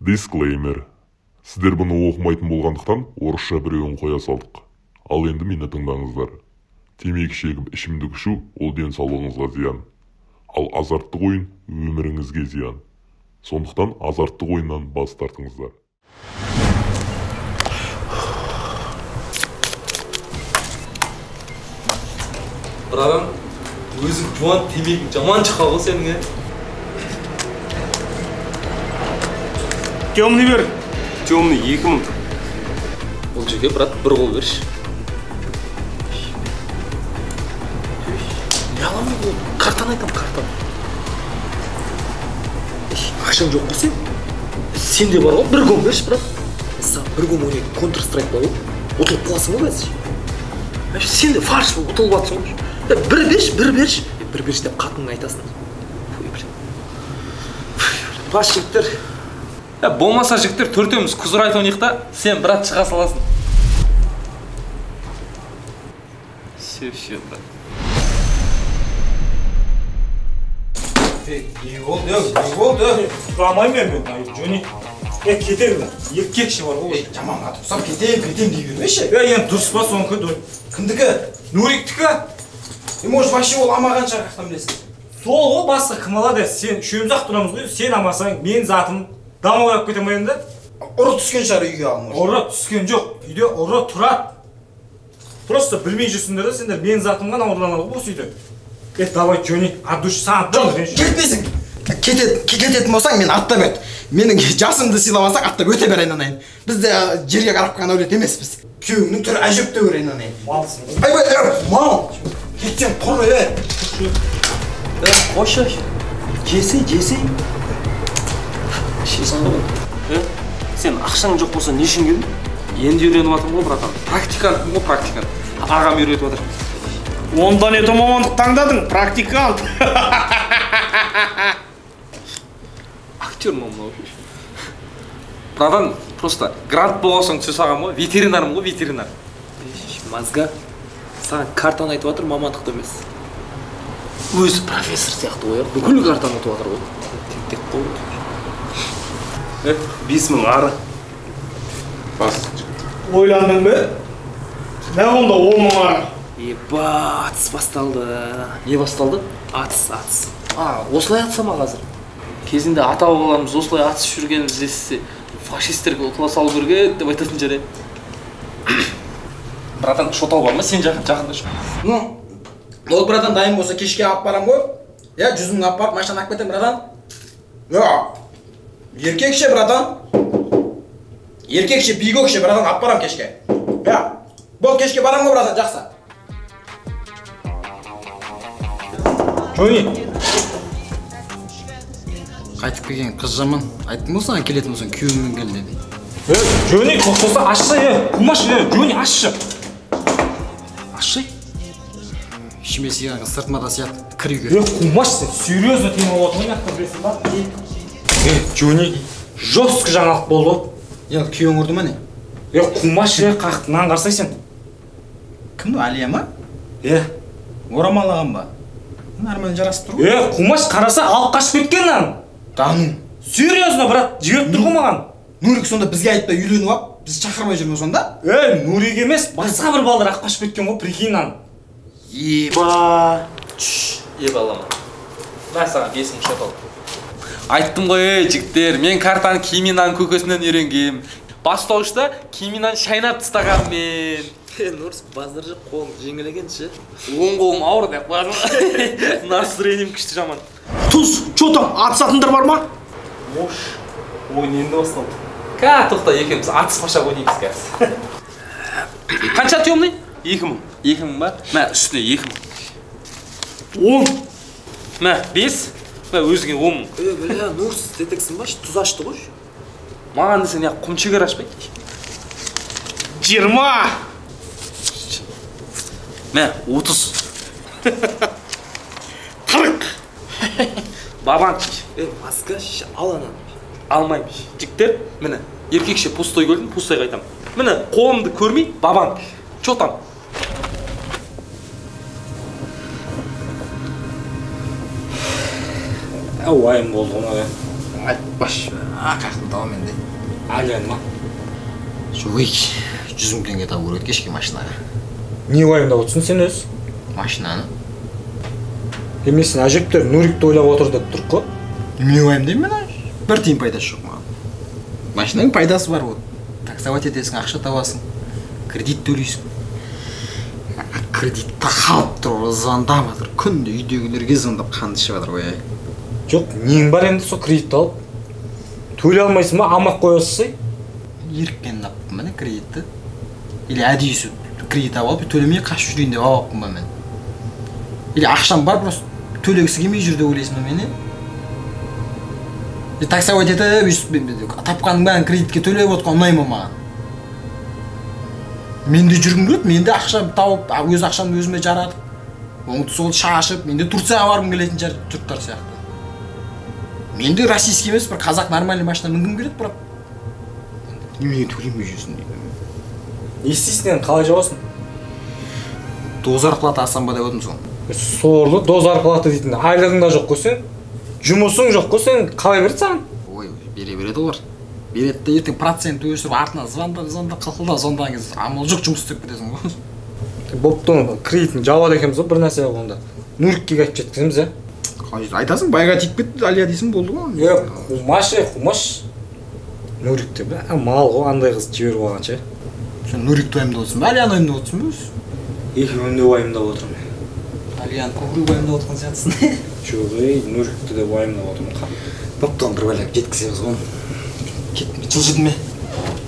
Дисклеймер. Сіздер бұны оқымайтын болғандықтан орысша біреуін қоя салдық. Ал енді мені тыңдаңыздар. Темекі шегіп ішімдік ішу ол денсаулығыңызға зиян. Ал азарттық ойын өміріңізге зиян. Сондықтан азарттық ойыннан бас тартыңыздар. Братан, өзің жуан темекі жаман шыққа ғой сенің, Темный бер. Темный 2000. Бұл жерге, брат, бір қол берші. Не аламын бұл? Картан айтам, картан. Ақшаң жоқ қой сен? Сенде бар ғой, бір қол берші, брат. Саған бір қол ойнайды, Counter-Strike бар ғой. Ұтылып қаласың ғой бәзі. Сенде фарш бұл, ұтылып атсың ғой. Бір берші. Бір берші деп қатыныңа айтасың. Бас жігіттер. Болмаса жігіттер төртеуміз күзір айт ойнайық та, сен брат шыға саласың. Все, брат. Не болды? Құрамаймен мен, Джони. Кетермін, еркекші бар ғой. Жаман атып, сап кетем дей бермеші. Енді дұрыс па соңғы дөй. Кімдікі? Нуриктікі? Может, вообще ол амаған шарақтан білесің. Сол ғой басқа кім алады, сен үшеуміз-ақ тұрамыз ғой, сен амасаң, мен затым даму қойып кетем ғой енді. Ұры түскен шығар үйге алыңыз. Ұры түскен жоқ, үйде ұры тұрады. Просто білмей жүрсіңдер де, сендер мен затымға ауырланады ғой осы үйде. Давай, Джони, адуш, саған жоқ, кетпейсің. Кететін болсаң, мен аттап өт. Менің жасымды сыйламасаң, аттап өте бер айналайын. Біз де жерге қарап қана өлет емеспіз. Күйеуіңнің түрі әжеп те өр айналайын. Малсың. Мал. Кетсең құр Қошы, жесей. Сен ақшаң жоқ болса не үшін келдің? Енді үйреніп атым ғой, братан. Практикант. Ағам үйретіп атыр. Онда не то мамандық таңдадың, практикант. Актер мамын ғой. Братан, просто грант болғасың түсе саған ғой, ветеринарым ғой, ветеринар. Мазга, саған картаны айтып атыр, мамандықты емес. Өзі профессор сияқты ғой, бүкіл картаны айтып атыр ғой. Тек қой. 5000 ары. Бас. Ойландың бе? Не онда 10 ары? Атыс басталды. Не басталды? Атыс. Осылай атса ма қазір? Кезінде ата-бабаларымыз осылай атысып жүргенін іздесе, фашистерге ұтыла салу керек деп айтатын жер. Братан, шотал бар ма? Сен жақында шу. Ну, ол братан дайын болса кешке алып барам ғой. Жүзімді алып барып, машинаны алып кетем, братан. Еркекше, братан. Еркекше, бигөкше, братан, алып барам кешке. Бол, кешке барам ғой, братан, жақсы. Джони. Қайтып келген қыз жаман. Айттың болса, келетін болсын, күйеуіңмен кел деді. Джони, тоқтаса ашшы, құмаш, Джони, ашшы. Ашшы? Ішіме сиған қыз сыртыма да сияды, кір үйге. Құмаш сен, серьезно тема отыр, яқты білесің ба? Джони, жостық жаңалық болды. Күйеуің ұрды ма не? Құмаш, қақтынан қарсайсың. Кім ол, Алия ма? Орамалаған ба? Нормально жарасып тұр ғой. Құмаш қараса алып қашып кеткеннен. Тану. Серьезно, брат, жіберіп тұр ғой маған. Нурик сонда бізге айтпай үйленіп алып, біз шақырмай жүрміз сонда? Нурик емес, басқа бір балдар алып қашып кеткен ғой, прикиннан. Еба. Ебалама. Мен саған 5000 шот алдым. Айттым ғой, жігіттер, мен картаны Киминаның көкесінен үйренгем. Бастауышта Киминаны шайнап тастаған мен. Нұрс, базар жеп қолым жеңілегенші. Оң қолым ауыр деп қойдым. Настроением күшті жаман. Туз, что там, атысатындар бар ма? Мош, ойын енді басталды. Тоқта, екеуміз атыспаша ойнаймыз қазір. Қанша темный? 2000. 2000 ба? Мә, үстіне 2000. 10. Мә, 5. Мә, өзіңе 10 000. Бля, Нұрс, детексің ба? Тұз ашты ғой. Маған десен, құм шегер ашпай. 20. Мә, 30. 40. Бабан. Маска, ал ананы. Алмаймын. Жігіттер, міне, еркекше пустой көрдім, пустой қайтам. Міне, қолымды көрмей, бабан. Чо там? Уайым болды ғана. Айтпашы. Қаяқтан табам енді. Алиян ма? Жоқ, 100 мың теңге табу керек кешке машинаға. Не уайымдап отырсың сен өз? Машинаны. Мен сен әжептәр Нурикті ойлап отыр деп тұрық қой. Не уайымдаймын мен? Бір тиын пайдасы жоқ маған. Машинаның пайдасы бар вот. Таксовать етесің, ақша табасың. Кредит төлейсің. Кредитті қалып тұр, звондап жатыр. Күнде үйдегілерге звондап қанды ішіп жатыр ғой. Жоқ, нең бар енді сол кредитті алып? Төлей алмайсың ба, амақ қоясың? Еріккен аппын мен кредитті. Или әдейі кредит алып, төлемей қашып жүрейін деп алыппын ба мен. Или ақшам бар, просто төлегісі келмей жүр деп ойлайсың ба мені? Таксовать етіп, тапқаның бәрін кредитке төлеп отқан ұнай ма маған? Мен де жүргім келеді, мен де ақша тауып, өз ақшамды өзіме жаратып, оңды сол шашып, мен де Турцияға барғым келетін түріктер сияқты. Мен де российский емес, бір қазақ нормальный машина мінгім келеді, бірақ немене төлемей жүрсің дейді. Не істейсің енді, қалай жауасың? До зарплаты алсам ба деп отырмын соны. Сорлы, до зарплаты дейтін айлығың да жоқ қой сен. Жұмысың жоқ қой сен, қалай береді саған? Ой, береді олар. Береді де ертең процент өсіріп артынан звондап қылқылдап звондаған кезде амал жоқ жұмыс істеп кетесің ғой. Бопты кредитін жауады екенбіз ғой бір нәрсе онда. Нурикке қайтып жеткіземіз, ә? Айтасың, байға тиіп кетті, Алия дейсің болды ғой. Қумаш. Нурикте бә, мал ғой, андай қыз жіберіп алғанша. Сен Нурикті уайымдап отырсың ба, Алияны уайымдап отырсың ба өзі? Екеуін де уайымдап отырмын. Алияны көбірек уайымдап отырған сияқтысың. Жоқ, Нурикті де уайымдап отырмын. Бопты бір бәлек жеткіземіз ғой. Кетме, жылжитын ме?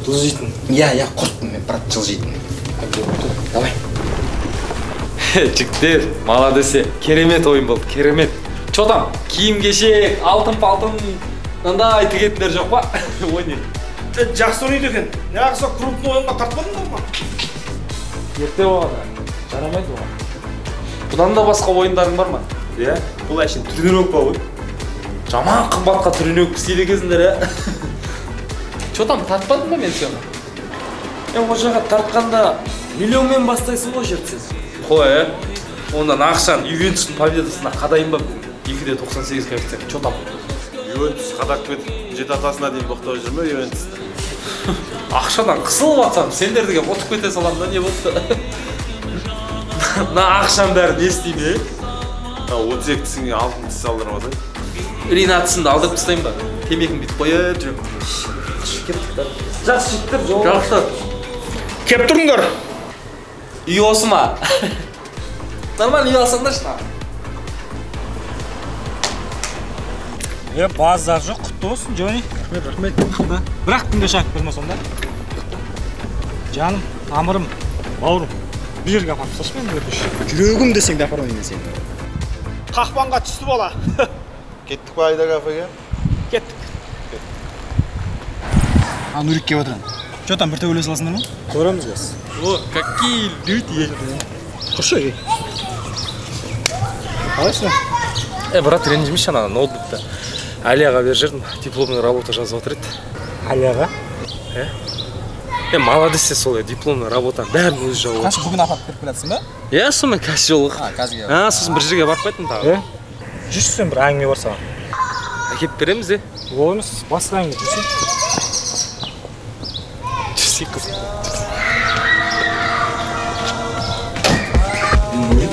Жылжитын. Я, құрттым мен, брат, жылжитын. Давай. Жігіттер, молодцы, керемет ойын болды, керемет. Чо там, киім-кешек, алтын-палтын андай тігетіндер жоқ па? Ойны. Жақсы ойнайды екен. Неғып сол крупный ойынға тартпадыңдар ма? Ерте болғанда, жарамайды оған. Бұдан да басқа ойындарың бар ма? Иә, бұл әшейін тренировка ғой. Жаман қымбатқа тренировка істейді екенсіңдер, ә? Чо там, тартпадың ба мен сені? Ол жаққа тартқанда миллионмен бастайсың ғой жердсіз. Қой, ондан ақшан Ювентустың победасына қадайын ба? 2.98 коэффициент, чо там? Ювентус қадап кетіп, жеті атасына дейін боқтап жүр ме Ювентусты? Ақшадан қысылып атсам, сендер деген ұтып кете салам да не болды? На ақшам бәрі не істейме? 32 тісіңе алтын тіс алдырып атайын. Ринатысымды алдырып тастайын ба? Темекім бүйтіп қойып жүрем. Жақсы жеттір, жол. Жақсы. Кеп тұрыңдар. Үй осы ма? Нормально үй алсаңдаршы на. Базар жоқ, құтты болсын, Джони. Рахмет. Бірақ күнде шақып берме сонда. Жаным, тамырым, бауырым. Bir жерге апарып тасташы мені өтініш. Жүрегім десең де апармайын мен сені. Қақпанға түсті бала. Кеттік па Айда кафеге? Кеттік. Нурик кеп отырын. Чо там, бір төбеле саласыңдар ма? Көреміз біз. О, какие люди. Құршы, қалайсың? Брат, ренжімеші ана ноутбукта. Алияға бер жердім, дипломный работа жазып отыр еді. Алияға? Молодец сол дипломный работаны бәрін өзі жауып отыр. Қанша бүгін апарып беріп келатсың ба? Иә, сонымен қазір жолық. Қазірге. Сосын бір жерге барып қайттым тағы. Жүрсен бір әңгіме бар саған. Әкеп береміз де. Ол емес, басқа әңгіме жүрсен. Жүрсек қыз. Не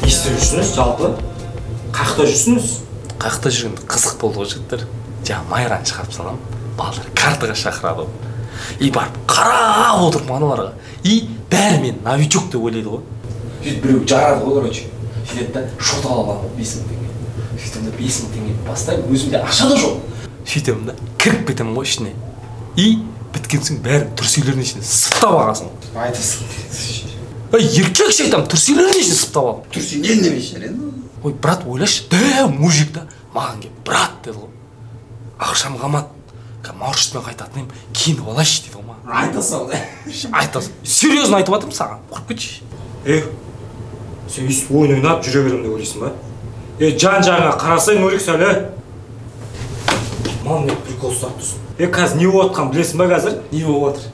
істеп жүрсіңіз, жалпы? Қақта жүрсіңіз? Қақта жүргенде қызық болды ғой жігіттер. Майраны шығарып салам, балалар картаға шақырады ғой. И барып қарап отырып аналарға. И бәрі мен новичок деп ойлайды ғой. Сөйтіп біреу жарады ғой, короче. Сөйтеді да шот алып алып 5000 теңге. Сөйтем да 5000 теңге бастаймын, өзімде ақша да жоқ. Сөйтемін да кіріп кетемін ғой ішіне. И біткен соң бәрін түрселердің ішіне сыптап аласың. Айтасың. Еркекше айтамын, түрселердің ішіне сыптап алып. Түрсенен демейші енді. Ой, брат, ойлашы, дәу мужик да маған келіп, брат деді ғой. Ақшам қалмады. Мауршитпен қайтатын едім, киініп алайшы дейді ғой маған. Айтасың да. Айтасың. Серьезно айтып жатырмын саған. Құрып кетші. Сен өйстіп ойын ойнап жүре беремін деп ойлайсың ба? Жан-жағыңа қарасай Нурик сәлі. Мал не прикол ұстап тұрсың. Қазір не болып жатқанын білесің ба қазір? Не болып жатыр?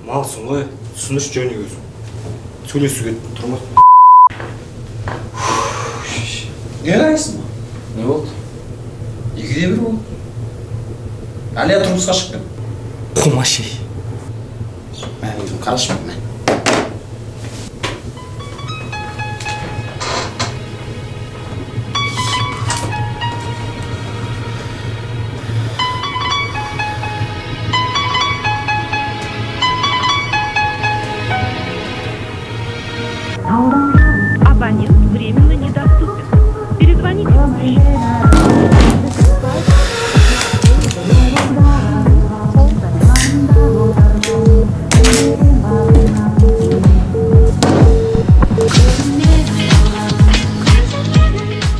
Малсың ғой, түсініш Джони өзің. Сөйлесуге тұрмай. Не қарайсың ба? Не болды? 2-1 болды. Алия тұрмысқа шықпын. Қумаши. Мен өзім қарашпын. Абонент временно недоступен. Перезвоните позже.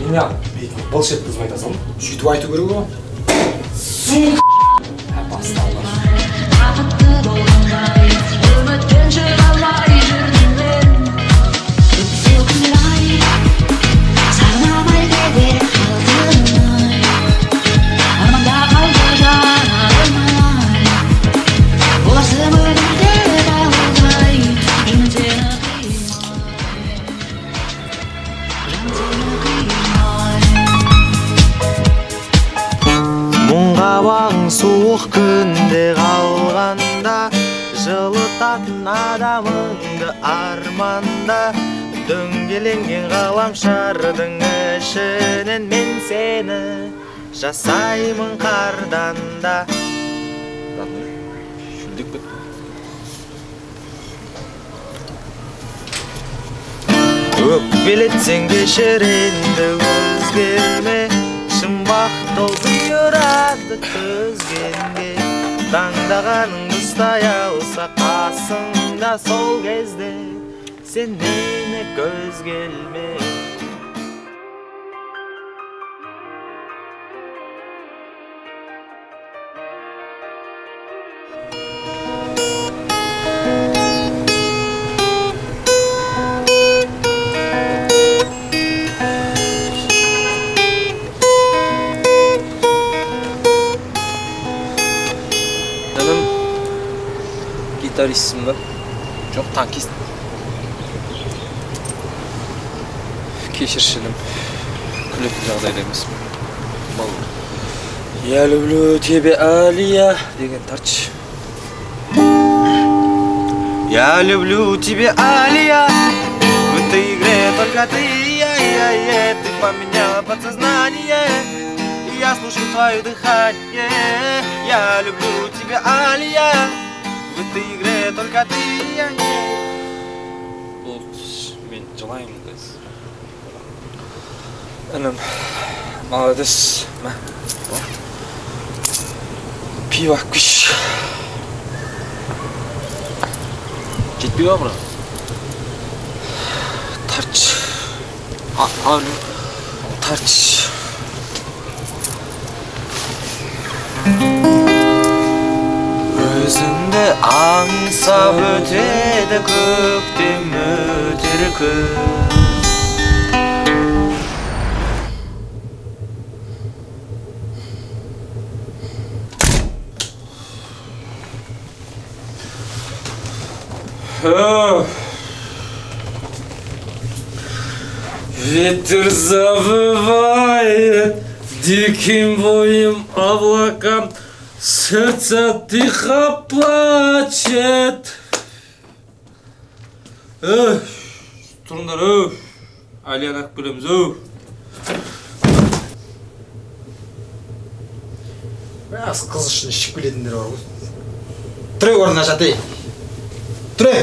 Меня болшет қызып айтасың. Сөйтіп айту керек ғой. Суық күнде қалғанда жылытатын адамыңды арманда дөңгеленген ғаламшардың ішінен мен сені жасаймын қардан да. Өкпелетсең кешір енді өзгерме, шын бақыт ол бұйырады төзгенге. Таңдағаныңды ұстай алса қасыңда, сол кезде сен мені көз келме. Гитаристсің ба? Жоқ, танкист. Кешіршілім. Күлетін жағдайда емеспін. Я люблю тебя, Алия деген тартшы. Я люблю тебя, Алия. В этой игре только ты, ты поменяла подсознание. Я слушаю твое дыхание. Я люблю тебя, Алия. В этой игре только ты, Бұл мен жылаймын қыз. Інім, молодец. Пиво күш. жетпей ба, брат? Тартшы. Тартшы. Өзіңді аңсап өтеді көктем өтер күз. Ветер завывает диким воем облакам, сердце тихо плачет. Тұрыңдар, Алияны алып келеміз. Бәс қыз үшін ішіп келетіндер бар ғой. Тұрай орнына жатай. Тұрай.